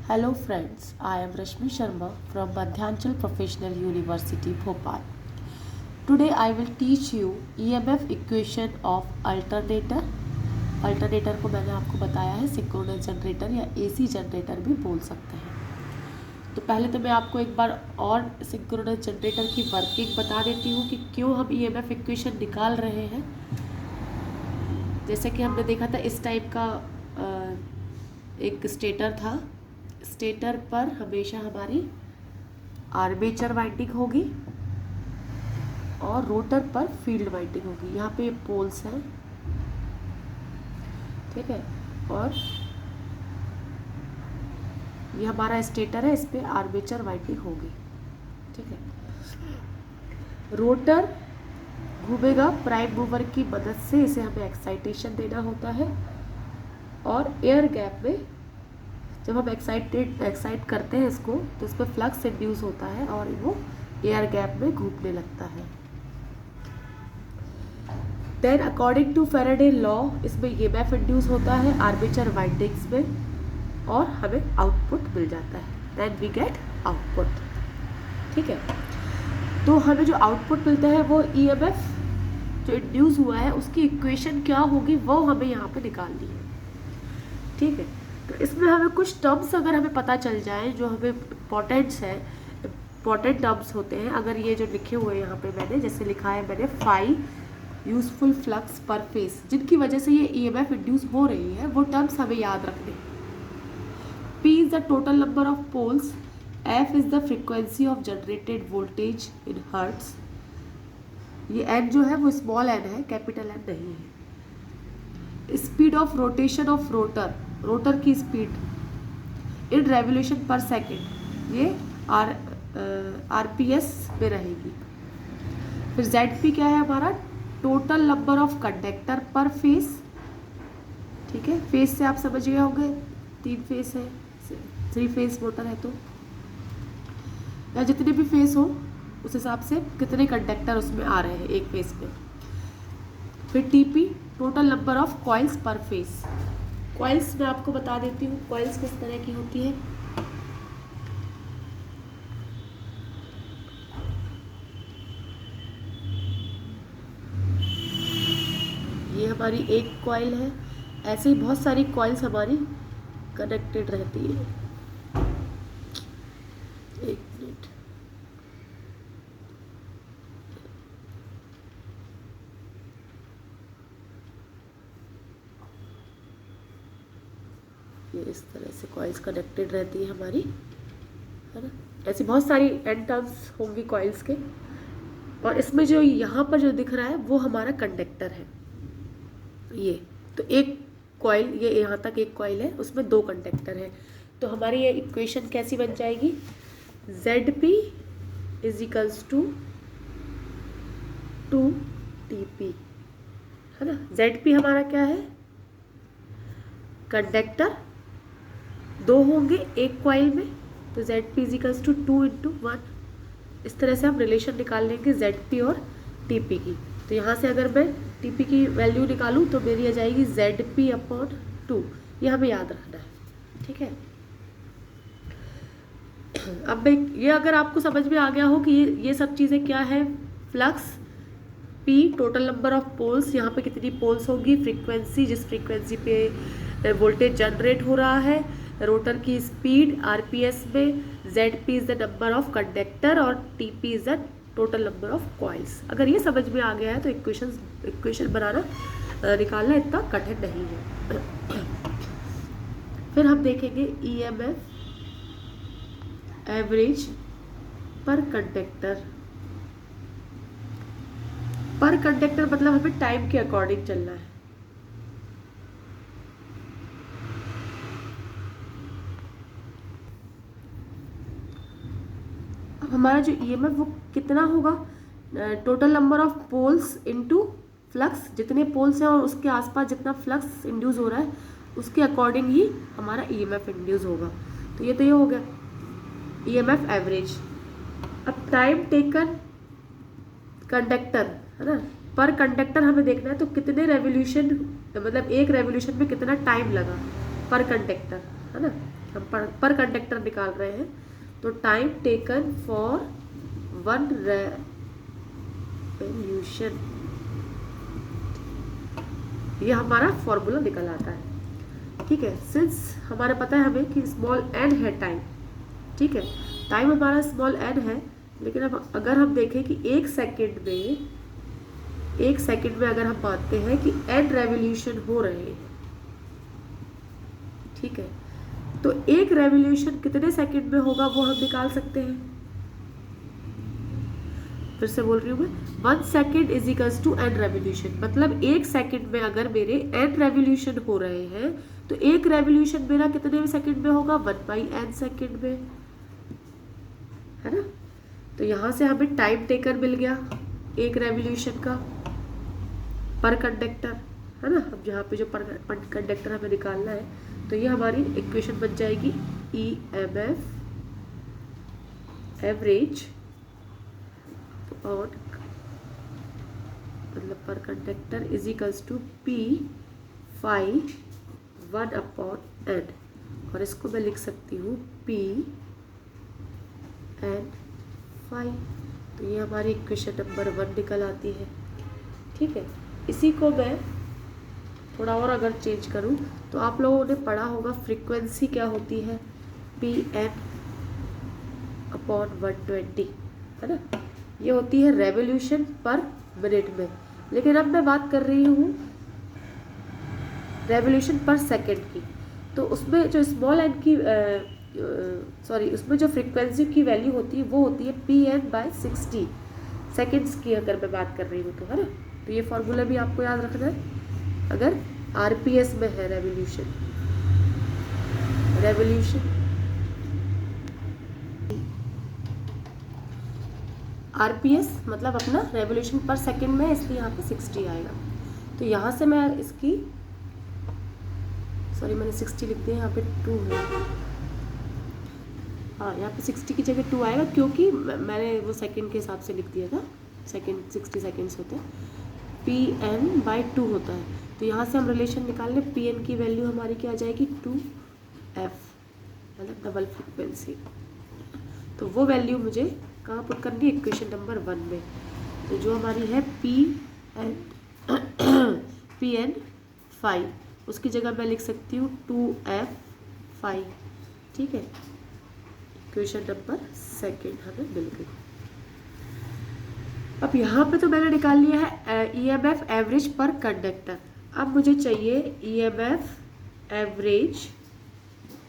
Hello friends, I am Rashmi Sharma from Madhyanchal Professional University, Bhopal. Today I will teach you EMF equation of alternator. Alternator को मैंने आपको बताया है synchronous generator या AC generator भी बोल सकते हैं। तो पहले तो मैं आपको एक बार और सिंक्रोनस जनरेटर की वर्किंग बता देती हूँ कि क्यों हम EMF इक्वेशन निकाल रहे हैं। जैसे कि हमने देखा था इस टाइप का एक स्टेटर था। स्टेटर पर हमेशा हमारी आर्मेचर वाइंडिंग होगी और रोटर पर फील्ड वाइंडिंग होगी। यहाँ पे पोल्स हैं, ठीक है, और ये हमारा स्टेटर है, इस पे आर्मेचर वाइंडिंग होगी, ठीक है। रोटर घूमेगा प्राइम मूवर की मदद से, इसे हमें एक्साइटेशन देना होता है और एयर गैप में जब हम एक्साइट करते हैं इसको तो इस पर फ्लक्स इंड्यूस होता है और वो एयर गैप में घूमने लगता है। Then according to Faraday law इसमें EMF इंड्यूस होता है आर्मेचर वाइंडिंग्स में और हमें आउटपुट मिल जाता है। देन वी गेट आउटपुट, ठीक है। तो हमें जो आउटपुट मिलता है वो EMF जो इंड्यूस हुआ है उसकी इक्वेशन क्या होगी वो हमें यहाँ पे निकालनी है, ठीक है। तो इसमें हमें कुछ टर्म्स अगर हमें पता चल जाए जो हमें इम्पॉर्टेंट टर्म्स होते हैं, अगर ये जो लिखे हुए हैं यहाँ पे मैंने जैसे लिखा है मैंने फाई यूजफुल फ्लक्स पर फेस, जिनकी वजह से ये EMF इंड्यूस हो रही है वो टर्म्स हमें याद रखने। P is the total number of poles, F is the frequency of generated voltage in hertz. ये n जो है वो स्मॉल n है, कैपिटल N नहीं है। Speed of rotation of rotor की speed in revolution per second, ये RPS में रहेगी। फिर ZP क्या है हमारा, total number of conductor per phase, ठीक है। फेस से आप समझ गए होंगे 3 फेस है, 3 फेस मोटर है तो या जितने भी फेस हो उस हिसाब से कितने कंडक्टर उसमें आ रहे हैं एक फेस में। फिर TP total number of coils पर फेस। कॉइल्स मैं आपको बता देती हूँ कॉइल्स किस तरह की होती है। ये हमारी एक कॉइल है, ऐसे ही बहुत सारी कॉइल्स हमारी कनेक्टेड रहती है। एक मिनट, ये इस तरह से कॉइल्स कनेक्टेड रहती है हमारी, है ना। ऐसी बहुत सारी एंड टर्म्स होंगी कॉइल्स के, और इसमें जो यहाँ पर जो दिख रहा है वो हमारा कंडक्टर है। ये तो एक कॉइल, ये यहाँ तक एक कॉइल है उसमें 2 कंडक्टर है। तो हमारी ये इक्वेशन कैसी बन जाएगी, ZP is equals to 2TP, है ना। ZP हमारा क्या है, कंडक्टर 2 होंगे एक कॉइल में, तो ZP is equals to 2 into 1। इस तरह से हम रिलेशन निकाल लेंगे ZP और TP की। तो यहाँ से अगर मैं TP की वैल्यू निकालूँ तो मेरी आ जाएगी ZP अपॉन 2, ये हमें याद रखना है, ठीक है। अब मैं ये अगर आपको समझ में आ गया हो कि ये सब चीज़ें क्या है, flux, P total number of poles, यहाँ पे कितनी पोल्स होगी, फ्रीक्वेंसी जिस फ्रीक्वेंसी पे वोल्टेज जनरेट हो रहा है, रोटर की स्पीड RPS में, ZP is the number of conductor और TP is the total number of coils. अगर ये समझ में आ गया है तो इक्वेशन बनाना निकालना इतना कठिन नहीं है। फिर हम देखेंगे EMF average per conductor. Per conductor मतलब हमें टाइम के अकॉर्डिंग चलना है। अब हमारा जो EMF वो कितना होगा, total number of poles into flux, जितने पोल्स हैं और उसके आसपास जितना फ्लक्स इंड्यूस हो रहा है उसके अकॉर्डिंग ही हमारा EMF इंड्यूस होगा। तो ये हो गया EMF एवरेज। अब टाइम टेकन कंडक्टर, है ना, पर कंडक्टर हमें देखना है तो कितने रेवोल्यूशन, मतलब एक रेवोल्यूशन में कितना टाइम लगा पर कंडक्टर, है ना। हम पर कंडक्टर निकाल रहे हैं, तो time taken for one revolution, ये हमारा फॉर्मूला निकल आता है। ठीक है, सिंस हमारे पता है हमें कि स्मॉल एन है टाइम, ठीक है, टाइम हमारा स्मॉल एन है, लेकिन अब अगर हम देखें कि एक सेकंड में अगर हम मानते हैं कि एन रेवोल्यूशन हो रहे हैं, ठीक है, तो एक रेवोल्यूशन कितने सेकंड में होगा वो हम निकाल सकते हैं। फिर से बोल रही हूँ मैं, 1 second is equals to n revolution, मतलब एक सेकंड में अगर मेरे एन रेवोल्यूशन हो रहे हैं तो एक रेवोल्यूशन मेरा कितने सेकंड में होगा, 1/n सेकंड में, है ना। तो यहाँ से हमें टाइम टेकन मिल गया एक रेवोल्यूशन का पर कंडक्टर, है ना। अब यहाँ पे जो पर कंडक्टर हमें निकालना है, तो ये हमारी इक्वेशन बन जाएगी EMF एवरेज और मतलब per conductor is equals to P phi 1/n, और इसको मैं लिख सकती हूँ P n phi। तो ये हमारी इक्वेशन नंबर 1 निकल आती है। ठीक है, इसी को मैं थोड़ा और अगर चेंज करूँ तो आप लोगों ने पढ़ा होगा फ्रीक्वेंसी क्या होती है, Pn/120, है ना। ये होती है रेवोल्यूशन पर मिनट में, लेकिन अब मैं बात कर रही हूँ रेवोल्यूशन पर सेकंड की। तो उसमें जो स्मॉल एन की उसमें जो फ्रीक्वेंसी की वैल्यू होती है वो होती है Pn/60 सेकेंड्स की, अगर मैं बात कर रही हूँ तो, है ना। तो ये फॉर्मूला भी आपको याद रखना है अगर RPS में है रेवोल्यूशन RPS मतलब अपना रेवोल्यूशन पर सेकंड में, इसलिए यहाँ पे 60 आएगा। तो यहाँ से मैं इसकी मैंने 60 लिख दिया, यहाँ पे 2 है, हाँ यहाँ पे 60 की जगह 2 आएगा, क्योंकि मैंने वो सेकंड के हिसाब से लिख दिया था, सेकंड 60 सेकंड्स होते हैं, Pn/2 होता है। तो यहाँ से हम रिलेशन निकाल लें, Pn की वैल्यू हमारी क्या आ जाएगी, 2f, मतलब डबल फ्रीक्वेंसी। तो वो वैल्यू मुझे कहाँ पुट करनी है, इक्वेशन नंबर 1 में। तो जो हमारी है Pn phi, उसकी जगह मैं लिख सकती हूँ 2f phi, ठीक है। इक्वेशन नंबर 2 हमें मिल गई। अब यहाँ पे तो मैंने निकाल लिया है EMF एवरेज पर कंडक्टर। अब मुझे चाहिए EMF एवरेज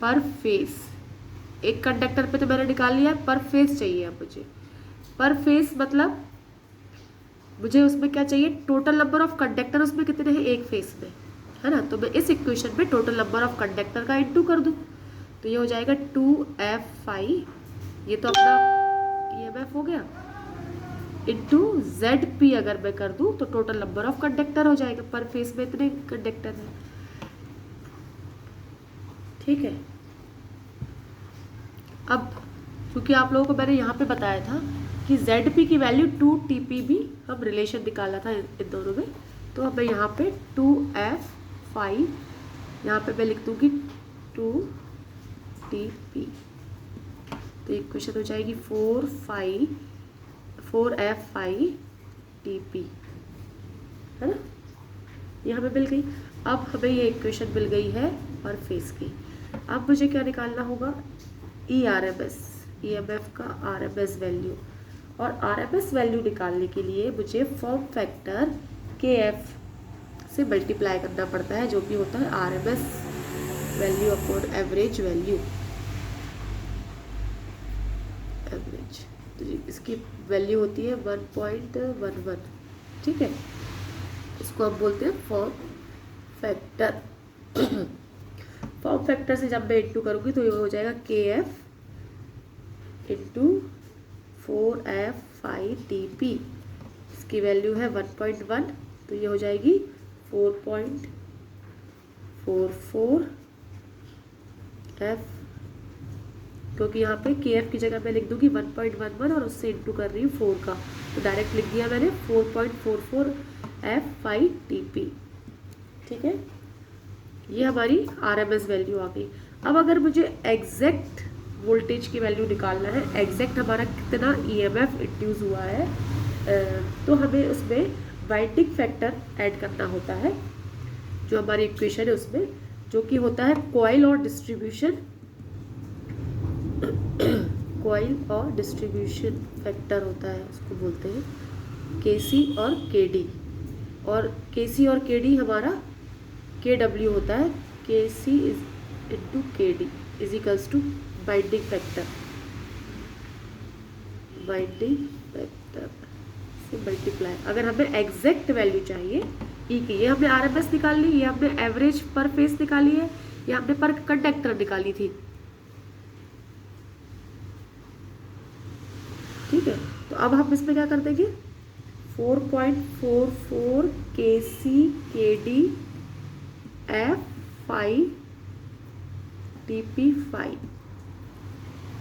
पर फेस। एक कंडक्टर पे तो मैंने निकाल लिया है, पर फेस चाहिए अब मुझे। पर फेस मतलब मुझे उसमें क्या चाहिए, टोटल नंबर ऑफ कंडक्टर उसमें कितने हैं एक फेस में, है ना। तो मैं इस इक्वेशन में टोटल नंबर ऑफ कंडक्टर का इंटू कर दूँ, तो ये हो जाएगा 2f phi, ये तो अपना EMF हो गया, इंटू ZP अगर मैं कर दूँ तो टोटल नंबर ऑफ कंडक्टर हो जाएगा, पर फेस में इतने कंडक्टर हैं, ठीक है। अब क्योंकि आप लोगों को मैंने यहाँ पे बताया था कि ZP की वैल्यू 2TP भी हम रिलेशन निकाला था इन दोनों में, तो अब मैं यहाँ पे 2f phi, यहाँ पे मैं लिख दूँगी 2TP, तो इक्वेशन हो जाएगी 4f phi TP, है ना। ये हमें मिल गई। अब हमें ये इक्वेशन मिल गई है पर फेस की। अब मुझे क्या निकालना होगा, ERMS, EMF का RMS वैल्यू, और RMS वैल्यू निकालने के लिए मुझे फॉर्म फैक्टर KF से मल्टीप्लाई करना पड़ता है, जो कि होता है RMS value upon average value, average. तो इसकी वैल्यू होती है 1.11, ठीक है। इसको हम बोलते हैं फॉर्म फैक्टर। फॉर्म फैक्टर से जब मैं इंटू करूँगी तो ये हो जाएगा KF into 4f phi TP, इसकी वैल्यू है 1.1, तो ये हो जाएगी 4.44f, क्योंकि यहाँ पे KF की जगह मैं लिख दूँगी 1.11 और उससे इंटू कर रही हूँ 4 का, तो डायरेक्ट लिख दिया मैंने 4.44f phi TP, ठीक है। ये हमारी RMS वैल्यू आ गई। अब अगर मुझे एग्जैक्ट वोल्टेज की वैल्यू निकालना है, एग्जैक्ट हमारा कितना ईएमएफ इंड्यूस हुआ है, तो हमें उसमें वाइंडिंग फैक्टर ऐड करना होता है, जो हमारी इक्वेशन है उसमें, जो कि होता है कॉइल और डिस्ट्रीब्यूशन कॉइल और डिस्ट्रीब्यूशन फैक्टर होता है, उसको बोलते हैं केसी और केडी। और केसी और केडी हमारा केडब्ल्यू होता है, KC is into KD is equals to binding factor, binding factor से मल्टीप्लाई। अगर हमें एग्जैक्ट वैल्यू चाहिए ई की, ये हमने आरएमएस निकाल ली, ये हमने एवरेज पर फेस निकाली है, ये हमने पर कंडक्टर निकाली थी, ठीक है। तो अब हम इसमें क्या कर देंगे, 4.44 KC KD F five TP five,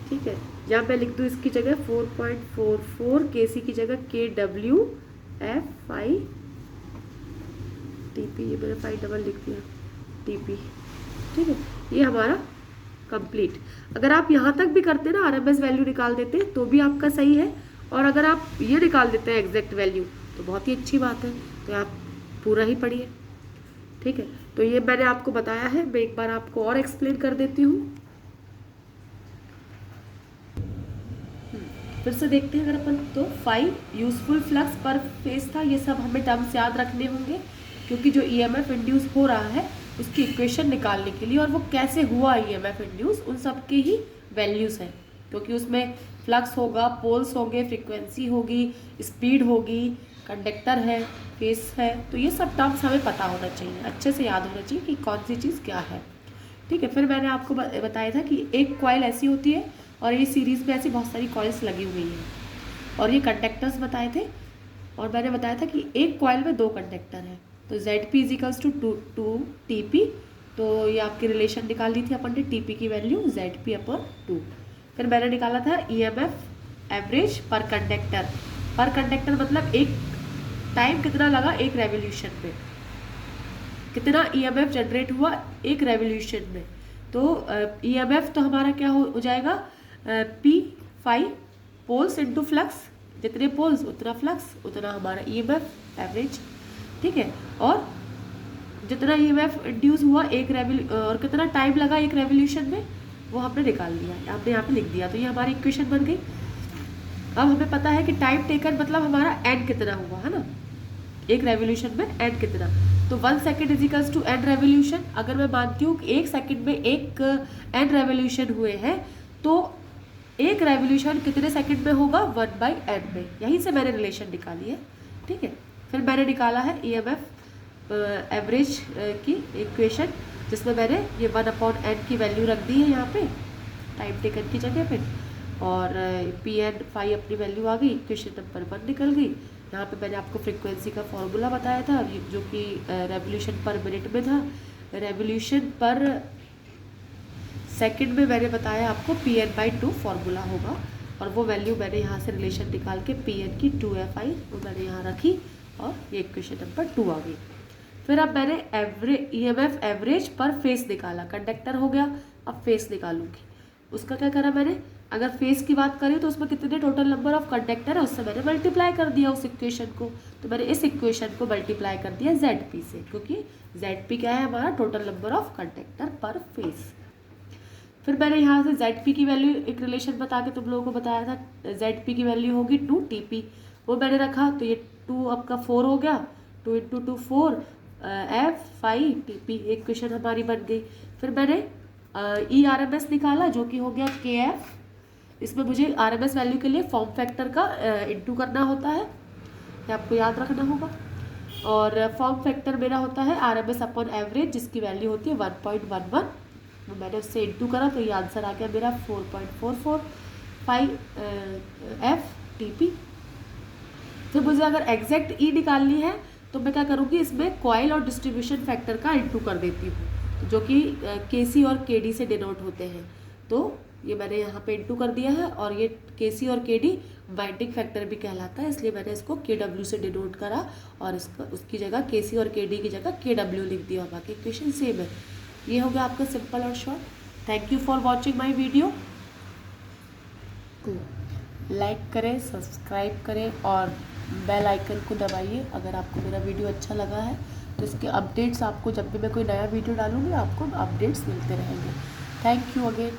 ठीक है। या मैं लिख दूँ इसकी जगह 4.44 केसी की जगह के डब्ल्यू एफ फाइव टीपी, ये मैंने 5 डबल लिख दिया टीपी, ठीक है। ये हमारा कंप्लीट। अगर आप यहाँ तक भी करते ना, आरएमएस वैल्यू निकाल देते तो भी आपका सही है, और अगर आप ये निकाल देते हैं एग्जैक्ट वैल्यू तो बहुत ही अच्छी बात है। तो आप पूरा ही पढ़िए, ठीक है। तो ये मैंने आपको बताया है, मैं एक बार आपको और एक्सप्लेन कर देती हूँ। फिर से देखते हैं अगर अपन, तो 5 यूजफुल फ्लक्स पर फेज था, ये सब हमें टर्म्स याद रखने होंगे, क्योंकि जो ईएमएफ इंड्यूस हो रहा है उसकी इक्वेशन निकालने के लिए, और वो कैसे हुआ ईएमएफ इंड्यूस, उन सब के ही वैल्यूज़ हैं, क्योंकि उसमें फ्लक्स होगा, पोल्स होंगे, फ्रीक्वेंसी होगी, स्पीड होगी, कंडक्टर है, फेस है, तो ये सब टर्म्स हमें पता होना चाहिए, अच्छे से याद होना चाहिए कि कौन सी चीज़ क्या है, ठीक है। फिर मैंने आपको बताया था कि एक कॉइल ऐसी होती है और ये सीरीज़ में ऐसी बहुत सारी कॉइल्स लगी हुई हैं, और ये कंडक्टर्स बताए थे, और मैंने बताया था कि एक कॉइल में 2 कंडक्टर हैं, तो Z P is equals to 2 T P. तो ये आपकी रिलेशन निकाल ली थी अपन ने, टी पी की वैल्यू जेड पी अपॉन 2। फिर मैंने निकाला था EMF average per conductor, per conductor मतलब एक टाइम कितना लगा एक रेवोल्यूशन में, कितना ईएमएफ जनरेट हुआ एक रेवोल्यूशन में। तो ईएमएफ तो हमारा क्या हो जाएगा, पी 5 पोल्स इंटू फ्लक्स, जितने पोल्स उतना फ्लक्स, उतना हमारा ईएमएफ एवरेज, ठीक है। और जितना ईएमएफ इंड्यूस हुआ एक और कितना टाइम लगा एक रेवोल्यूशन में, वो हमने निकाल लिया, हमने यहाँ पे लिख दिया। तो ये हमारी इक्वेशन बन गई। अब हमें पता है कि टाइम टेकन मतलब हमारा एन कितना हुआ है ना, एक रेवोल्यूशन में एन कितना, तो 1 second is equals to n revolution. अगर मैं मानती हूँ कि 1 सेकेंड में एक एन रेवोल्यूशन हुए हैं, तो एक रेवोल्यूशन कितने सेकंड में होगा, 1/n में। यहीं से मैंने रिलेशन निकाली है, ठीक है। फिर मैंने निकाला है ईएमएफ एवरेज की इक्वेशन, जिसमें मैंने ये 1/n की वैल्यू रख दी है यहाँ पे टाइम टेकन की जगह पे, और Pn 5 अपनी वैल्यू आ गई, इक्वेशन नंबर 1 निकल गई। यहाँ पे मैंने आपको फ्रीक्वेंसी का फॉर्मूला बताया था, जो कि रेवोल्यूशन पर मिनट में था, रेवोल्यूशन पर सेकंड में मैंने बताया आपको Pn/2 फॉर्मूला होगा, और वो वैल्यू मैंने यहाँ से रिलेशन निकाल के Pn की 2Fi वो मैंने यहाँ रखी, और ये इक्वेशन नंबर 2 आ गई। फिर अब मैंने ईएमएफ एवरेज पर फेस निकाला, कंडक्टर हो गया, अब फेस निकालूंगी। उसका क्या करा मैंने, अगर फेस की बात करें तो उसमें कितने टोटल नंबर ऑफ कंडक्टर है उससे मैंने मल्टीप्लाई कर दिया उस इक्वेशन को, तो मैंने इस इक्वेशन को मल्टीप्लाई कर दिया ZP से, क्योंकि ZP क्या है हमारा, total number of conductor per face. फिर मैंने यहाँ से ZP की वैल्यू एक रिलेशन बता के तुम लोगों को बताया था, ZP की वैल्यू होगी 2 TP, वो मैंने रखा, तो ये 2 आपका 4 हो गया, 2 × 2 4 F5 TP, इक्वेशन हमारी बन गई। फिर मैंने ERMS निकाला, जो कि हो गया KF। इसमें मुझे RMS वैल्यू के लिए फॉर्म फैक्टर का इंटू करना होता है, ये आपको याद रखना होगा, और फॉर्म फैक्टर मेरा होता है RMS अपॉन एवरेज, जिसकी वैल्यू होती है 1.11, तो मैंने उससे इंटू करा, तो ये आंसर आ गया मेरा 4.445 F TP। फिर मुझे अगर एग्जैक्ट E निकालनी है तो मैं क्या करूँगी, इसमें कॉइल और डिस्ट्रीब्यूशन फैक्टर का इंटू कर देती हूँ, जो कि KC और KD से डिनोट होते हैं। तो ये मैंने यहाँ पे इंटू कर दिया है, और ये KC और KD वाइंडिंग फैक्टर भी कहलाता है, इसलिए मैंने इसको KW से डिनोट करा, और इसका उसकी जगह KC और KD की जगह KW लिख दिया, बाकी इक्वेशन सेम है। ये हो गया आपका सिंपल और short. Thank you for watching my video. Like करें, सब्सक्राइब करें और बेल आइकन को दबाइए अगर आपको मेरा वीडियो अच्छा लगा है, तो इसके अपडेट्स आपको जब भी मैं कोई नया वीडियो डालूँगी आपको अपडेट्स मिलते रहेंगे। Thank you again.